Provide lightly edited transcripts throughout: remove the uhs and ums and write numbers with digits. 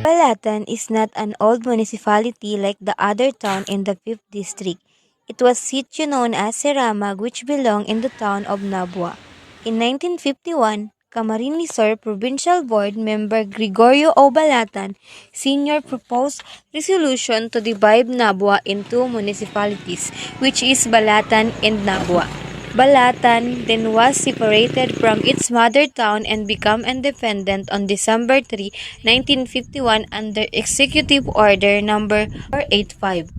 Balatan is not an old municipality like the other town in the 5th district. It was sitio known as Seramag which belonged in the town of Nabua. In 1951, Camarines Sur Provincial Board member Gregorio O. Balatan Sr. proposed resolution to divide Nabua into municipalities, which is Balatan and Nabua. Balatan then was separated from its mother town and became independent on December 3, 1951 under Executive Order Number 485.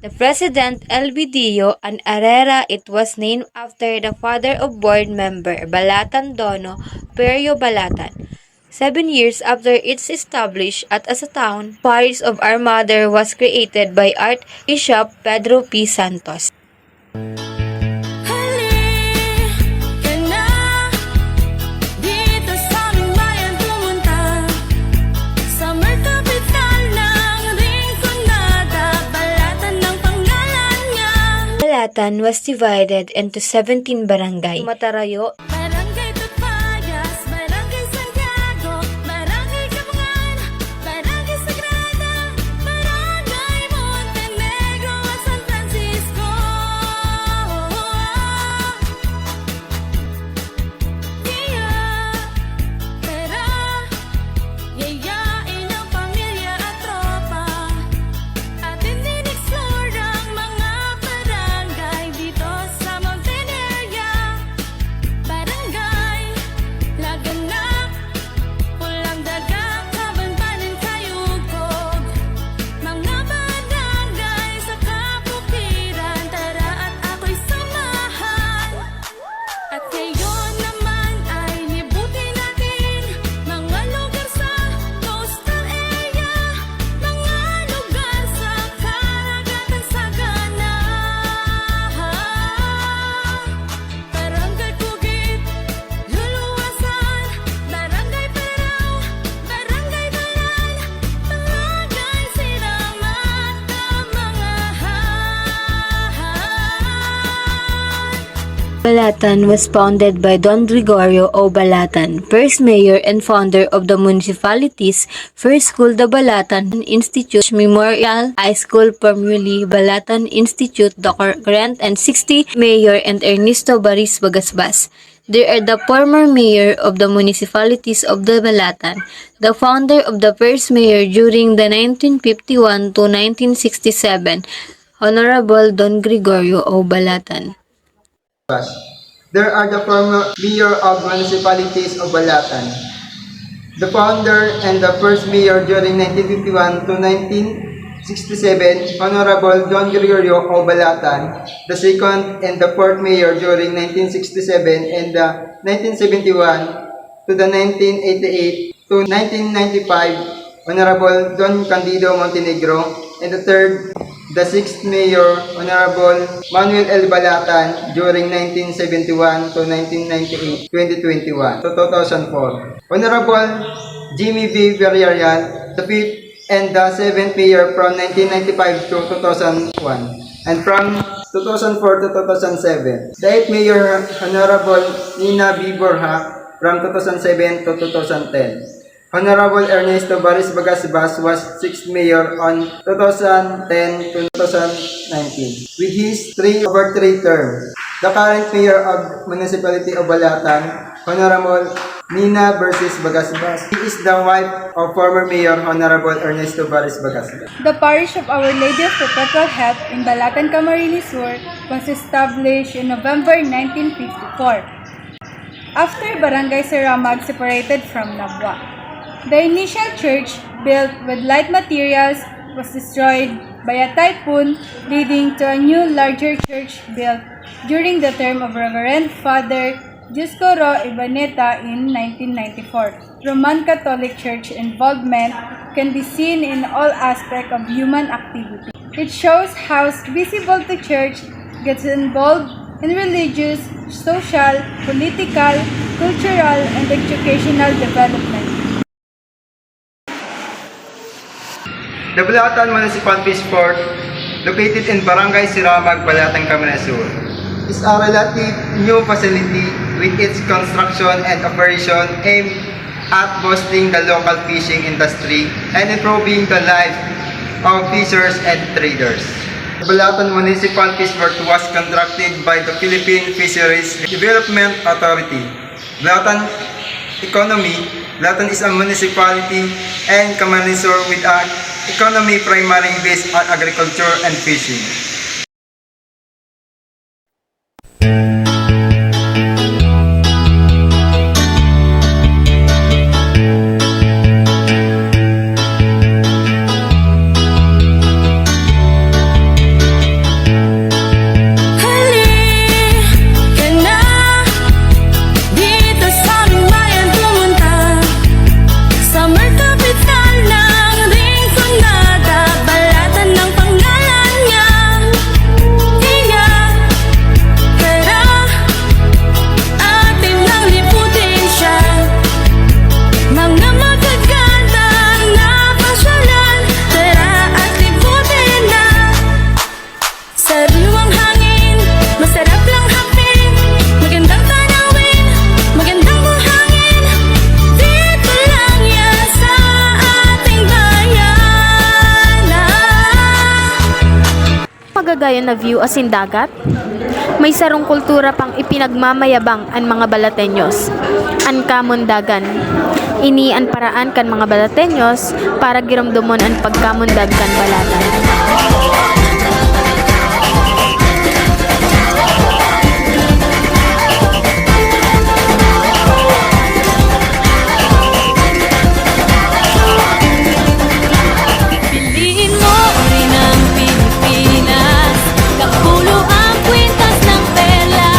The President Elvidio and Herrera. It was named after the father of board member Balatan Dono Perio Balatan. 7 years after its established as a town, parish of Our Mother was created by Archbishop Pedro P. Santos. Balatan was divided into 17 barangay. Matarayo, Barangay Tagpayas, Barangay Santiago, Barangay Kapungan, Barangay Sagrada, Barangay Montenegro at San Francisco. Tara, yayain ang pamilya at tropa, atin din explore ang mga barangay dito sa Mountain Area. Barangay Laganap, Pulang Daga, Kabanbanan, Kayugog, mga barangay sa kabukiran. Tara at ako'y samahan. At ngayon naman ay libutin natin mga lugar sa coastal area, mga lugar sa karagatan sagana. Barangay Pugit, Luluwasan, Barangay Peraw, Barangay Baran, Barangay Siramat, Kamangahan. Balatan was founded by Don Gregorio O. Balatan, first mayor and founder of the municipality's first school, the Balatan Institute Memorial High School, formerly Balatan Institute, the current and 60 mayor and Ernesto Baris Bagasbas. They are the former mayor of the municipalities of the Balatan, the founder of the first mayor during the 1951 to 1967, Honorable Don Gregorio O. Balatan. There are the former mayor of municipalities of Balatan, the founder and the first mayor during 1951 to 1967, Honorable Don Gregorio O. Balatan, the second and the fourth mayor during 1967 and the 1971 to the 1988 to 1995, Honorable Don Candido Montenegro, and the third, the sixth mayor, Honorable Manuel L. Balatan, during 1971 to 1998, 2021 to 2004. Honorable Jimmy V. Villarreal, the fifth and the seventh mayor from 1995 to 2001, and from 2004 to 2007. The eighth mayor, Honorable Nina B. Borja, from 2007 to 2010. Honorable Ernesto Baris Bagasbas was 6th mayor on 2010 to 2019 with his 3/3 term. The current mayor of Municipality of Balatan, Honorable Nina Bersis Bagasbas. She is the wife of former mayor Honorable Ernesto Baris Bagasbas. The parish of Our Lady of Perpetual Help in Balatan, Camarines Sur was established in November 1954 after Barangay Seramag separated from Nabua. The initial church, built with light materials, was destroyed by a typhoon, leading to a new larger church built during the term of Reverend Father Giuscoro Ibaneta in 1994. Roman Catholic Church involvement can be seen in all aspects of human activity. It shows how visible the church gets involved in religious, social, political, cultural, and educational development. The Balatan Municipal Fish Port, located in Barangay Siramag, Balatan, Camarines Sur, is a relative new facility with its construction and operation aimed at boosting the local fishing industry and improving the lives of fishers and traders. The Balatan Municipal Fish Port was contracted by the Philippine Fisheries Development Authority. Balatan is a municipality and Camarines Sur with an economy primarily based on agriculture and fishing. Halika na dito sa aming bayan pumunta, Summer capital ng Rinconada, Balatan ng pangalan niya. Hiya, tara, atin lang liputin siya. Mga magaganda na pasyalan, tara at liputin na. Sariwang hangin, masarap lang hapin, magandang tanawin, magandang buhangin. Dito lang yan sa ating bayan. Magagaya na view asin dagat. May sarong kultura pang ipinagmamayabang ang mga Balateños. An kamundagan. Ini an paraan kan mga Balateños para giramdomon ang pagkamundag kan Balatan. Piliin mo uri ng Pilipinas, kapulo ang kwintas ng perla.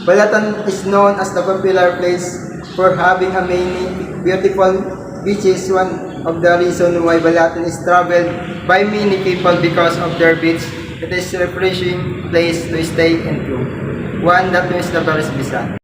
Balatan is known as the popular place for having a many beautiful beaches. One of the reasons why Balatan is traveled by many people because of their beach. It is a refreshing place to stay and view. One that is the Baris Bisan.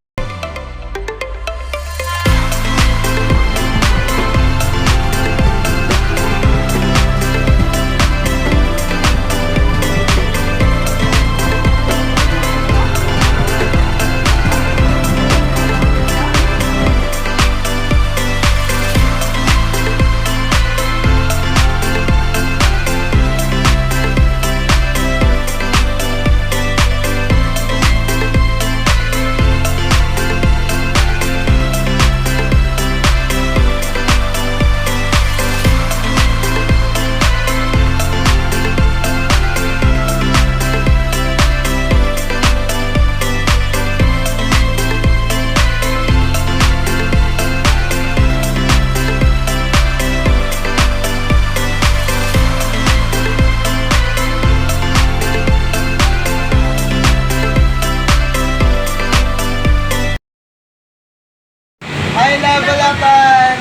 I love Balatan!